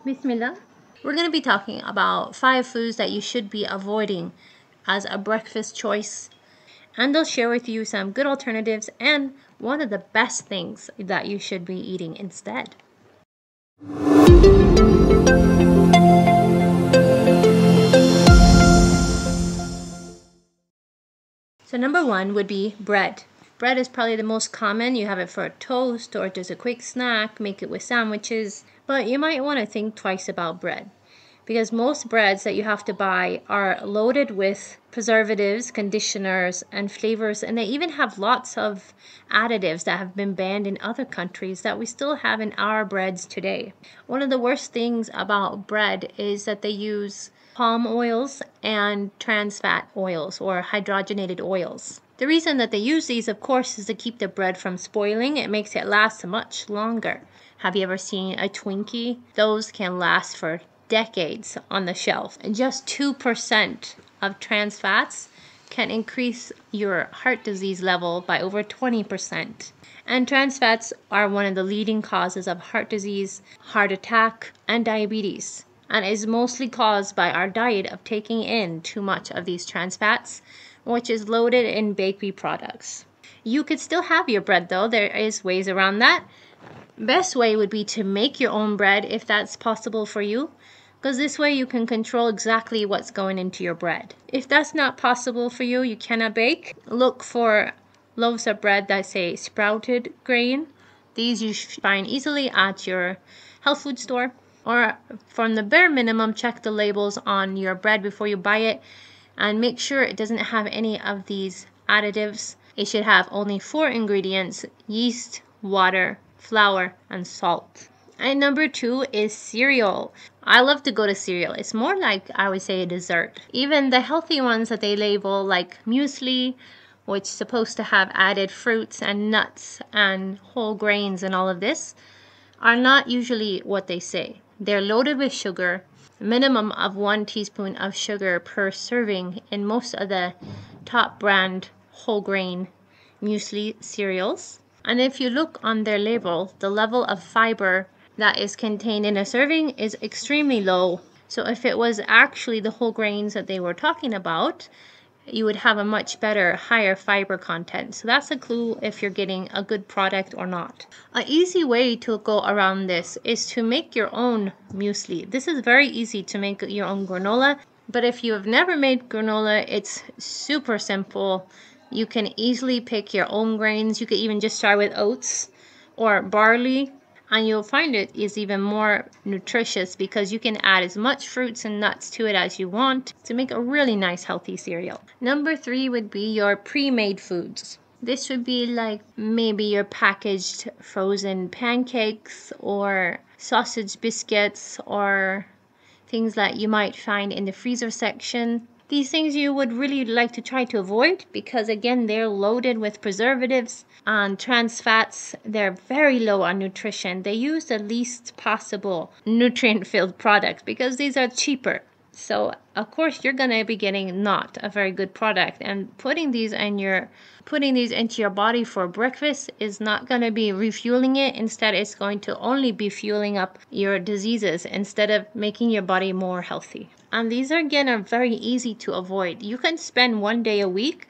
Bismillah. We're going to be talking about 5 foods that you should be avoiding as a breakfast choice. And I'll share with you some good alternatives and one of the best things that you should be eating instead. So number 1 would be bread. Bread is probably the most common. You have it for a toast or just a quick snack, make it with sandwiches. But you might want to think twice about bread, because most breads that you have to buy are loaded with preservatives, conditioners, and flavors, and they even have lots of additives that have been banned in other countries that we still have in our breads today. One of the worst things about bread is that they use palm oils and trans fat oils or hydrogenated oils. The reason that they use these, of course, is to keep the bread from spoiling. It makes it last much longer. Have you ever seen a Twinkie? Those can last for decades on the shelf. And just 2% of trans fats can increase your heart disease level by over 20%. And trans fats are one of the leading causes of heart disease, heart attack, and diabetes, and is mostly caused by our diet of taking in too much of these trans fats, which is loaded in bakery products. You could still have your bread though. There is ways around that. Best way would be to make your own bread if that's possible for you, because this way you can control exactly what's going into your bread. If that's not possible for you, you cannot bake, look for loaves of bread that say sprouted grain. These you should find easily at your health food store, or from the bare minimum, check the labels on your bread before you buy it and make sure it doesn't have any of these additives. It should have only 4 ingredients: yeast, water, flour, and salt. And number 2 is cereal. I love to go to cereal. It's more like, I would say, a dessert. Even the healthy ones that they label, like muesli, which is supposed to have added fruits and nuts and whole grains and all of this, are not usually what they say. They're loaded with sugar, minimum of 1 teaspoon of sugar per serving in most of the top brand whole grain muesli cereals. And if you look on their label, the level of fiber that is contained in a serving is extremely low. So if it was actually the whole grains that they were talking about, you would have a much better, higher fiber content. So that's a clue if you're getting a good product or not. An easy way to go around this is to make your own muesli. This is very easy to make your own granola, but if you have never made granola, it's super simple. You can easily pick your own grains. You could even just start with oats or barley, and you'll find it is even more nutritious because you can add as much fruits and nuts to it as you want to make a really nice healthy cereal. Number 3 would be your pre-made foods. This would be like maybe your packaged frozen pancakes or sausage biscuits or things that you might find in the freezer section. These things you would really like to try to avoid because, again, they're loaded with preservatives and trans fats. They're very low on nutrition. They use the least possible nutrient-filled products because these are cheaper. So, of course, you're going to be getting not a very good product. And putting these into your body for breakfast is not going to be refueling it. Instead, it's going to only be fueling up your diseases instead of making your body more healthy. And these are very easy to avoid. You can spend 1 day a week,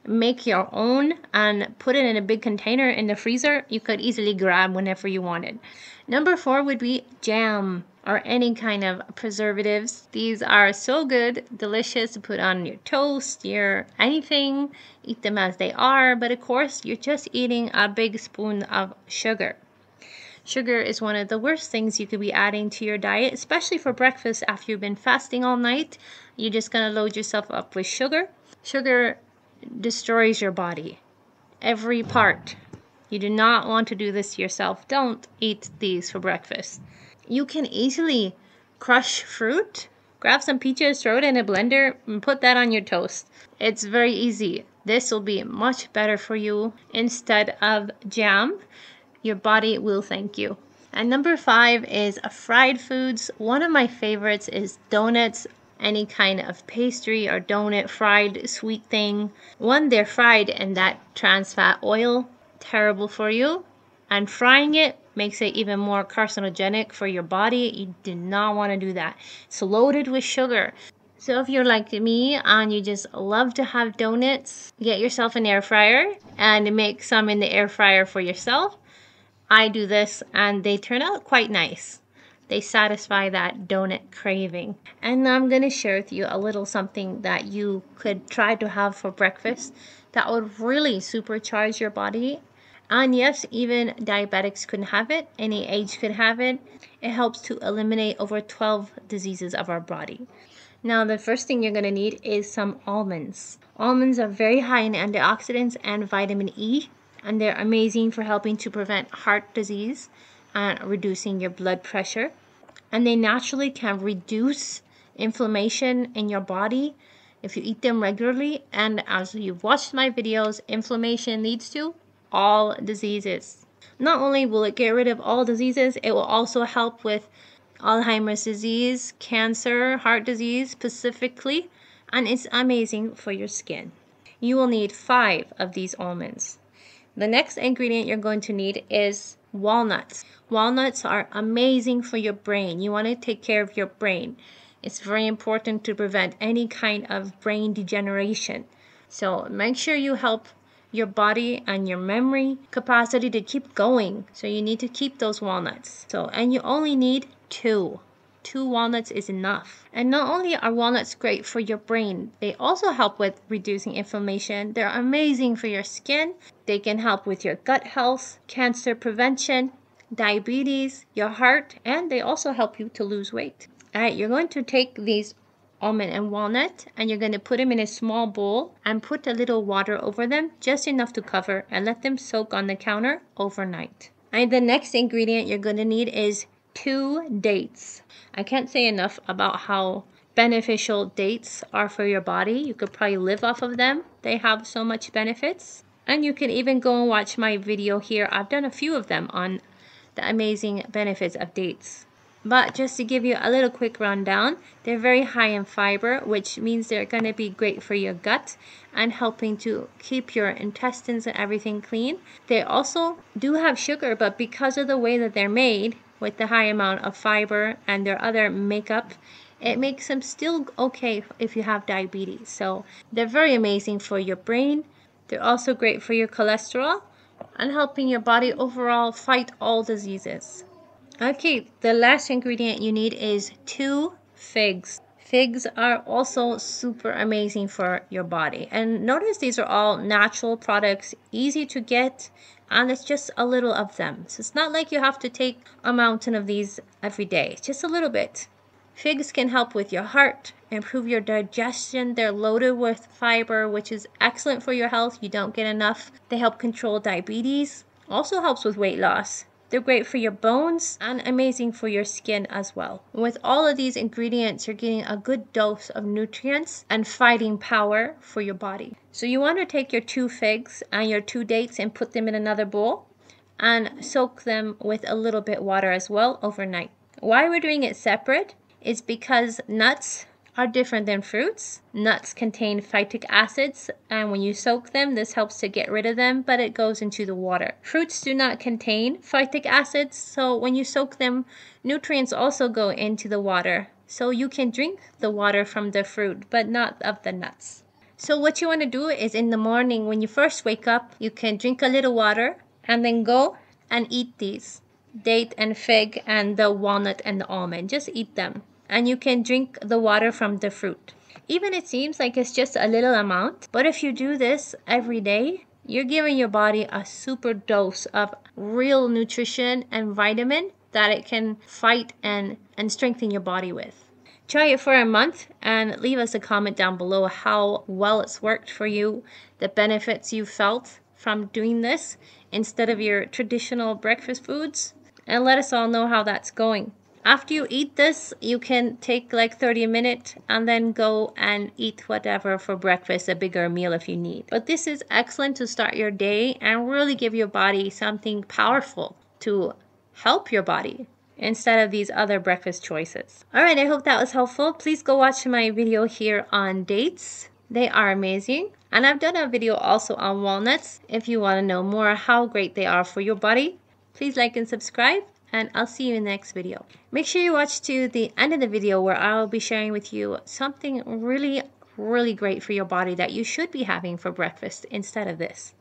make your own, and put it in a big container in the freezer. You could easily grab whenever you wanted. Number 4 would be jam or any kind of preservatives. These are so good, delicious to put on your toast, your anything. Eat them as they are, but of course, you're just eating a big spoon of sugar. Sugar is one of the worst things you could be adding to your diet, especially for breakfast after you've been fasting all night. You're just going to load yourself up with sugar. Sugar destroys your body, every part. You do not want to do this to yourself. Don't eat these for breakfast. You can easily crush fruit, grab some peaches, throw it in a blender, and put that on your toast. It's very easy. This will be much better for you instead of jam. Your body will thank you. And number 5 is fried foods. One of my favorites is donuts, any kind of pastry or donut, fried sweet thing. One, they're fried in that trans fat oil, terrible for you. And frying it, makes it even more carcinogenic for your body. You do not want to do that. It's loaded with sugar. So if you're like me and you just love to have donuts, get yourself an air fryer and make some in the air fryer for yourself. I do this and they turn out quite nice. They satisfy that donut craving. And I'm going to share with you a little something that you could try to have for breakfast that would really supercharge your body. And yes, even diabetics could have it. Any age could have it. It helps to eliminate over 12 diseases of our body. Now, the first thing you're going to need is some almonds. Almonds are very high in antioxidants and vitamin E, and they're amazing for helping to prevent heart disease and reducing your blood pressure. And they naturally can reduce inflammation in your body if you eat them regularly. And as you've watched my videos, inflammation leads to all diseases. Not only will it get rid of all diseases, it will also help with Alzheimer's disease, cancer, heart disease specifically, and it's amazing for your skin. You will need 5 of these almonds. The next ingredient you're going to need is walnuts. Walnuts are amazing for your brain. You want to take care of your brain. It's very important to prevent any kind of brain degeneration. So make sure you help your body and your memory capacity to keep going. So you need to keep those walnuts. And you only need 2. 2 walnuts is enough. And not only are walnuts great for your brain, they also help with reducing inflammation. They're amazing for your skin. They can help with your gut health, cancer prevention, diabetes, your heart, and they also help you to lose weight. All right, you're going to take these almond and walnut and you're going to put them in a small bowl and put a little water over them, just enough to cover, and let them soak on the counter overnight. And the next ingredient you're going to need is 2 dates. I can't say enough about how beneficial dates are for your body. You could probably live off of them. They have so much benefits. And you can even go and watch my video here. I've done a few of them on the amazing benefits of dates. But just to give you a little quick rundown, they're very high in fiber, which means they're going to be great for your gut and helping to keep your intestines and everything clean. They also do have sugar, but because of the way that they're made, with the high amount of fiber and their other makeup, it makes them still okay if you have diabetes. So they're very amazing for your brain. They're also great for your cholesterol and helping your body overall fight all diseases. Okay, the last ingredient you need is 2 figs. Figs are also super amazing for your body. And notice these are all natural products, easy to get, and it's just a little of them. So it's not like you have to take a mountain of these every day, it's just a little bit. Figs can help with your heart, improve your digestion. They're loaded with fiber, which is excellent for your health. You don't get enough. They help control diabetes, also helps with weight loss. They're great for your bones and amazing for your skin as well. With all of these ingredients, you're getting a good dose of nutrients and fighting power for your body. So you want to take your 2 figs and your 2 dates and put them in another bowl and soak them with a little bit water as well overnight. Why we're doing it separate is because nuts are different than fruits. Nuts contain phytic acids, and when you soak them, this helps to get rid of them, but it goes into the water. Fruits do not contain phytic acids, so when you soak them, nutrients also go into the water. So you can drink the water from the fruit, but not of the nuts. So what you want to do is in the morning, when you first wake up, you can drink a little water and then go and eat these date and fig and the walnut and the almond. Just eat them. And you can drink the water from the fruit. Even it seems like it's just a little amount, but if you do this every day, you're giving your body a super dose of real nutrition and vitamin that it can fight and strengthen your body with. Try it for a month and leave us a comment down below how well it's worked for you, the benefits you felt from doing this instead of your traditional breakfast foods, and let us all know how that's going. After you eat this, you can take like 30 minutes and then go and eat whatever for breakfast, a bigger meal if you need. But this is excellent to start your day and really give your body something powerful to help your body instead of these other breakfast choices. All right, I hope that was helpful. Please go watch my video here on dates. They are amazing. And I've done a video also on walnuts if you want to know more how great they are for your body. Please like and subscribe, and I'll see you in the next video. Make sure you watch to the end of the video where I'll be sharing with you something really great for your body that you should be having for breakfast instead of this.